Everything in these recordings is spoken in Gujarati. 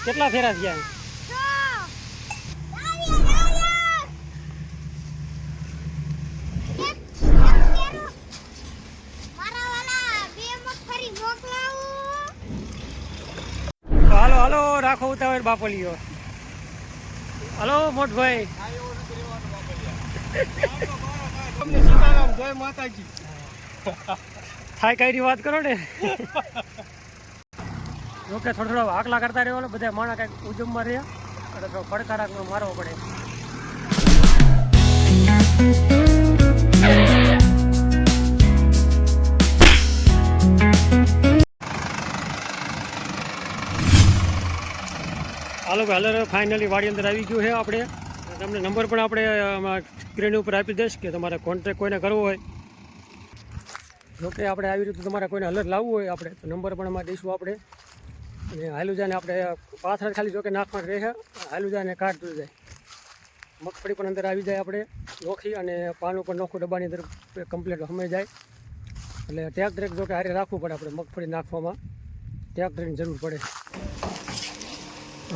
કેટલા ફેરા થયા? હાલો હાલો રાખો ઉતાવળ બાપલીઓ. હાલો મોટભાઈ. જય માતાજી. થાય કઈ વાત કરો ને. ઓકે થોડો આકલા કરતા રહ્યો બધા માણા કઈક ઉજમમાં રહ્યા એટલે થોડો પડકારાક મારવો પડે. હાલો ભાઈ હલર ફાઇનલી વાડી અંદર આવી ગયું છે. આપણે તમને નંબર પણ આપણે સ્ક્રીન ઉપર આપી દઈશ કે તમારે કોન્ટેક કોઈને કરવો હોય. જોકે આપણે આવી રીતે તમારે કોઈને હલર લાવવું હોય આપણે તો નંબર પણ એમાં દઈશું આપણે. અને હાલુજાને આપણે પાથર ખાલી જોકે નાખવાનું રહે. હાલુજાને કાઢતું જાય. મગફળી પણ અંદર આવી જાય આપણે નોખી અને પાનું પણ નોખું ડબ્બાની અંદર કમ્પ્લીટ હમાઈ જાય. એટલે ટ્રેક્ટર જોકે હારે રાખવું પડે આપણે મગફળી નાખવામાં ટ્રેક્ટરની જરૂર પડે.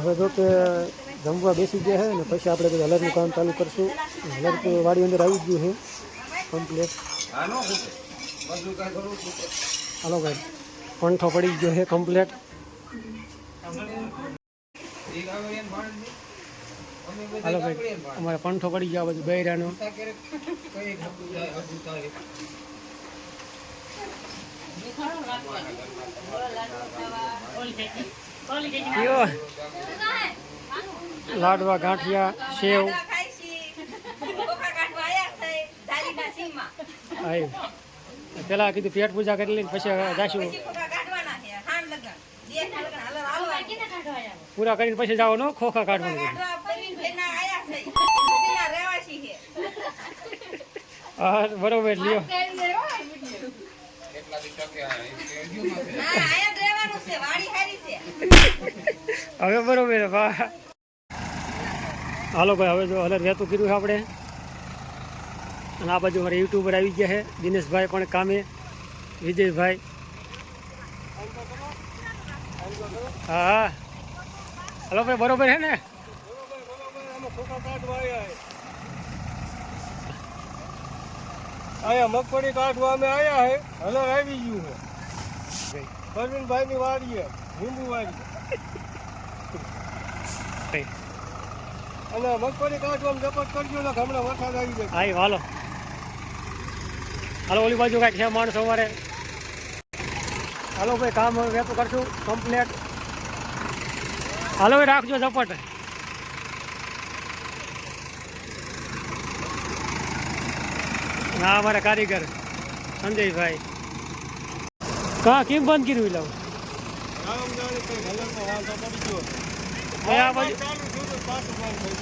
હવે જો કે જમવા બેસી ગયા છે ને પછી આપણે બધું હલરનું કામ ચાલુ કરશું. હલર તો વાડી અંદર આવી ગયું છે કમ્પ્લીટ. હાલો ભાઈ પંઠો પડી ગયો છે કમ્પ્લીટ. હાલો ભાઈ અમારે પંઠો પડી ગયો બધું બૈરાનો. લાડવા ગાંઠિયા સેવ પેલા કીધું પેટ પૂજા કરી લઈને પછી જાશું પૂરા કરીને પછી જવાનું ખોખા કાઢવાનું. હા બરોબર લ્યો. હવે બરોબર વાહ. હાલો ભાઈ હવે જો હલર વહેતું કર્યું છે આપણે. અને આ બાજુ મારા યુટ્યુબર આવી ગયા છે દિનેશભાઈ પણ કામે, વિજયભાઈ. હા હા હલો ભાઈ બરોબર છે ને? અહીંયા મગફળી કાઢવા અમે આવ્યા હે. હલર આવી ગયું છે પરવીનભાઈ ની વાડી લીંબુ વાડી. અને મગફળી કાઢવામાં જપત કરજો ને હમણાં વરસાદ આવી જાય. હા હાલો હાલો ઓલી બાજુ કાંઈક છે માણસો અમારે. હાલો ભાઈ કામ વેતું કરશું કમ્પ્લેટ. હાલો ભાઈ રાખજો ઝપટ. હા અમારા કારીગર સંજયભાઈ. કાં કેમ બંધ કર્યું લાવ?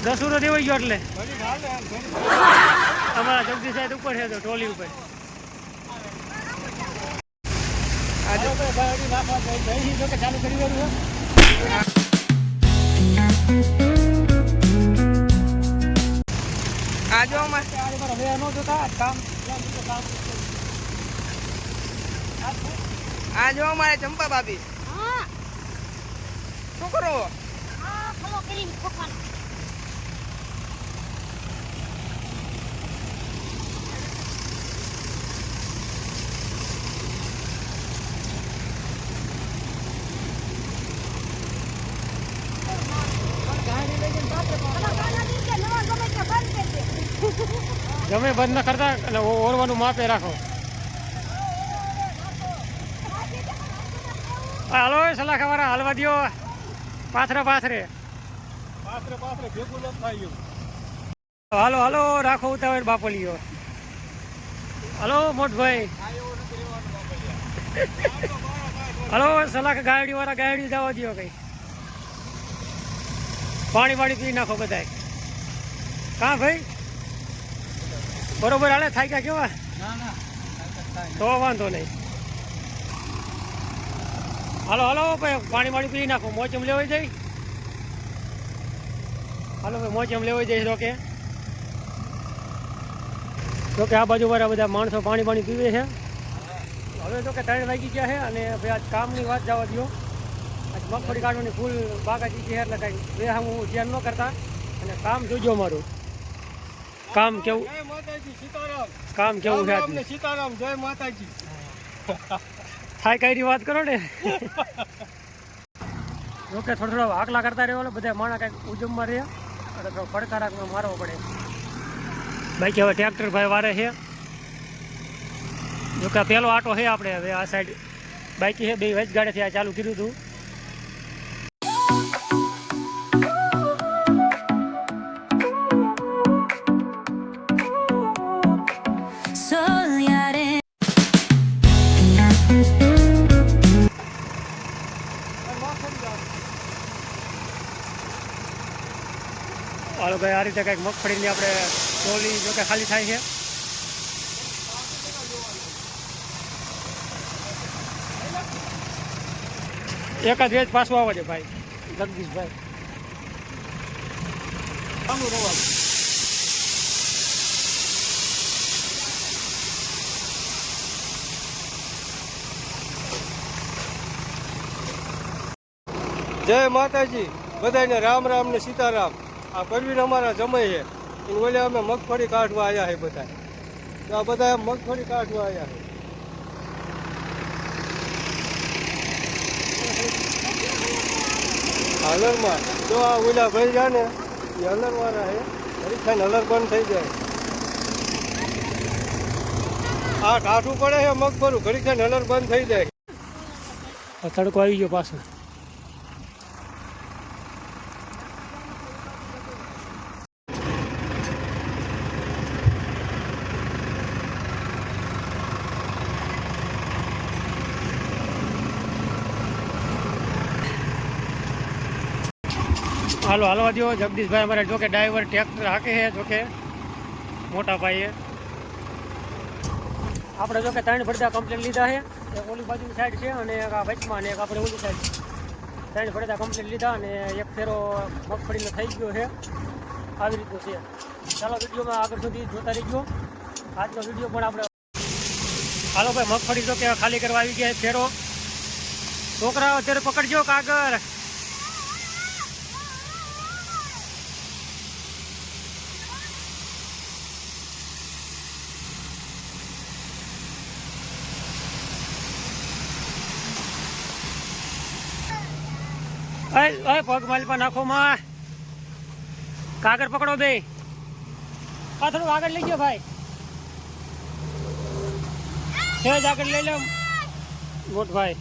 દસુરો દેવાઈ ગયો એટલે અમારા જગદીશ સાહેબ ઉપર છે તો ટોલી ઉપર. ચાલુ કરી દેવું આજો અમારે ચંપા ભાભી શું કરો? ગમે બંધ ન કરતા અને ઓરવાનું માપે રાખો. હાલો સલાહ ખબર હાલવા દો. પાથરે પાથરે ભેગું ન થાય. હાલો હાલો રાખો ઉતાવળ બાપલીઓ. હાલો મોટભાઈ. હાલો સલાહ ગાડી વાળા ગાડી જવા દો. કઈ પાણી પાણી પી નાખો બધા. કાં ભાઈ બરોબર હાલે થાય ગયા કેવા? તો વાંધો નહીં. હાલો હાલો ભાઈ પાણી વાણી પી નાખો. મોચમ લેવાઈ જાય. હાલો ભાઈ મોચમ લેવાઈ જાય. જોકે આ બાજુ વાળા બધા માણસો પાણી પાણી પીવે છે. હવે તો કે 3 વાગી ગયા છે અને ભાઈ આજ કામની વાત જવા દો. મગફળી કાઢવાની ફૂલ બાગાજી છે એટલે કાંઈ વેહા હું ધ્યાન ન કરતા અને કામ જોજો મારું કામ કેવું જય માતાજી સીતારામ. કામ કેવું છે રામ આજનું. ને સીતારામ. જય માતાજી. થાય કઈ વાત કરો ને ઓકે થોડો આકલા કરતા રહેવાનો બધા માણા કાંઈક ઉજમમાં રહે એટલે થોડો પડકારામાં મારવો પડે બાકી હવે ટ્રેક્ટર ભાઈ વારે છે જોકે પહેલો આટો છે આપણે હવે આ સાઈડ બાકી છે બે વચગાડેથી આ ચાલુ કર્યું હતું હાલો ભાઈ આ રીતે કંઈક મગફળીની આપણે ટોલી જોકે ખાલી થાય છે એકાદ વેજ પાછું આવે છે ભાઈ જગદીશભાઈ ચાલુ રહેવાનું જય માતાજી. બધાને રામ રામ ને સીતારામ. આ પરવીન અમારા જમાઈ છે એને ઓલે અમે મગફળી કાઢવા આવ્યા છે બધા. તો આ બધા મગફળી કાઢવા આવ્યા છે. હલરમાં જો આ ઓલા ભાઈ રહ્યા ને એ હલરવાળા છે. ઘડી ખાઈને હલર બંધ થઈ જાય. આ કાઢવું પડે છે મગફળું. ઘડી ખાઈને હલર બંધ થઈ જાય. તડકો આવી ગયો પાછો હાલો હાલવા દો જગદીશભાઈ અમારે જોકે ડ્રાઈવર ટ્રેક્ટર હાકે છે જોકે મોટા ભાઈએ આપણે જોકે 3 પડદા કમ્પ્લેટ લીધા છે એક ઓલી બાજુની સાઈડ છે અને એક આ વચમાં અને એક આપણે ઓલી સાઈડ 3 પડદા કમ્પ્લેટ લીધા અને એક ફેરો મગફળીનો થઈ ગયો છે આવી રીતનું છે ચાલો વિડીયોમાં આગળ સુધી જોતા રહીજો આજનો વિડીયો પણ આપણે હાલો ભાઈ મગફળી જોકે ખાલી કરવા આવી ગયા ફેરો છોકરાઓ અત્યારે પકડજો કાગળ પગ માલપા નાખો માં કાગળ પકડો બે આ થોડું આગળ લઈ ગયો ભાઈ સહેજ આગળ લઈ લો મોટ ભાઈ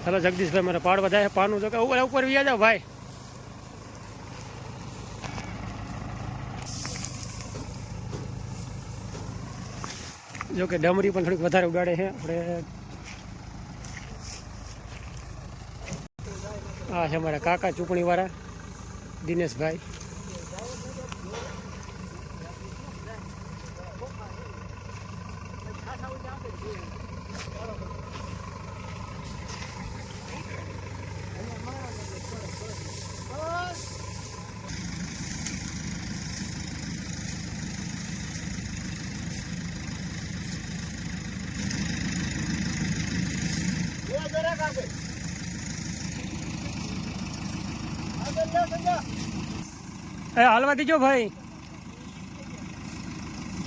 ચાલો જગદીશભાઈ મારે પાડ વધારે પાનું જો કે ઉપર વ્યા જાવ ભાઈ જો કે ડમરી પણ થોડીક વધારે ઉડાડે છે આપણે આ છે અમારા કાકા ચૂંટણી વાળા દિનેશભાઈ હાલવા દીજો ભાઈ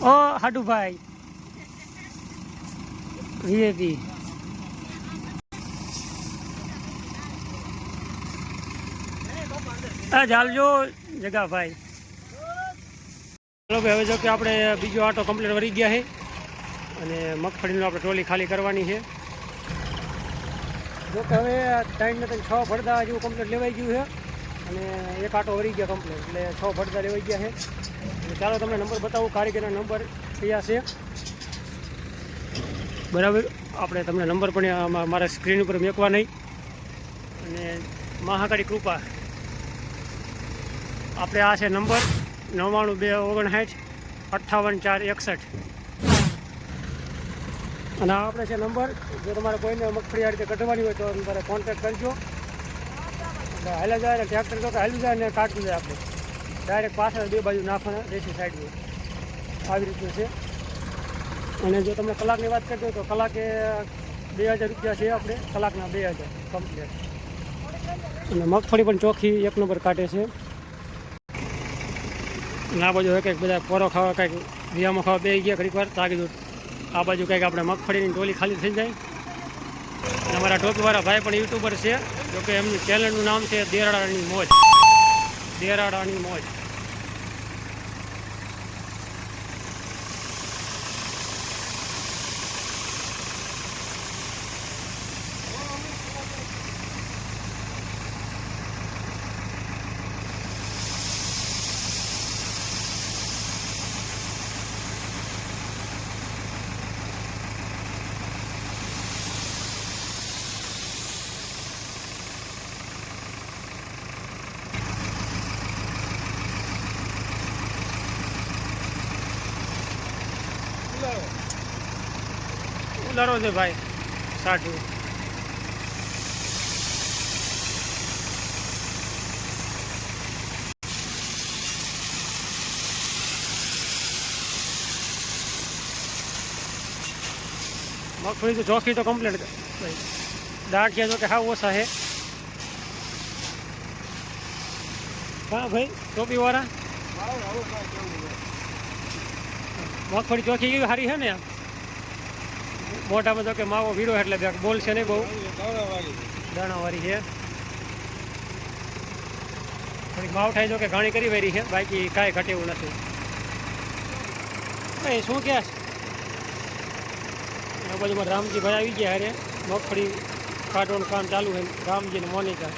ઓ હાડુ ભાઈ વીએપી ચાલજો જગા ભાઈ ચાલો ભાઈ હવે જો કે આપણે બીજો આટો કમ્પ્લીટ વળી ગયા છે અને મગફળીનો આપણે ટ્રોલી ખાલી કરવાની છે જો કે હવે 3 ને 6 ભરદા જેવું કમ્પ્લીટ લેવાઈ ગયું છે અને એક આટો વળી ગયા કમ્પ્લીટ એટલે 6 ભરદા લેવાઈ ગયા છે અને ચાલો તમને નંબર બતાવું કારીગરના નંબર કયા છે બરાબર આપણે તમને નંબર પણ મારા સ્ક્રીન ઉપર મૂકવા નહીં અને મહાકાળી કૃપા આપણે આ છે નંબર 99 259 58 461 અને આ આપણે છે નંબર, જો તમારે કોઈને મગફળી આ રીતે કઢવાની હોય તો તમારે કોન્ટેક્ટ કરજો. એટલે હાલ્યા જાય ને ટ્રેક્ટર તો હાલ્યું જાય ને કાઢતું જાય આપણે ડાયરેક્ટ પાછળ બે બાજુ નાખવાના દેશી સાઈડમાં આવી રીતનું છે. અને જો તમે કલાકની વાત કરજો તો કલાકે 2000 રૂપિયા છે આપણે, કલાકના 2000 કમ્પ્લીટ. અને મગફળી પણ ચોખ્ખી એક નંબર કાઢે છે. અને આ બાજુ કંઈક બધા પોરો ખાવા કંઈક વિયામાં ખાવા બે ગયા ઘડીક વાર તાકી દો. આ બાજુ કંઈક આપણે મગફળીની ટોલી ખાલી થઈ જાય. અને અમારા ટોપીવાળા ભાઈ પણ યુટ્યુબર છે, જોકે એમની ચેનલનું નામ છે દેરાડાની મોજ. દેરાડાની મોજ. ઉલારો છે ભાઈ સાઠું. મગફળી તો ચોખ્ખી તો કમ્પ્લીટ ભાઈ. દાંઠિયા જો કે હા ઓછા છે. હા ભાઈ ટોપીવાળા મગફળી ચોખ્ખી એવી સારી છે ને. મોટામાં તો કે માવો વીરો એટલે બોલશે નહીં બહુ, દાણાવાળી છે. થોડીક માવઠાઈ જો કે ઘણી કરી વેરી છે, બાકી કાંઈ ઘટે એવું નથી. ભાઈ શું કહે આ બાજુમાં રામજી ભાઈ આવી ગયા હારે મગફળી કાઢવાનું કામ ચાલુ છે. રામજીને મોનિકા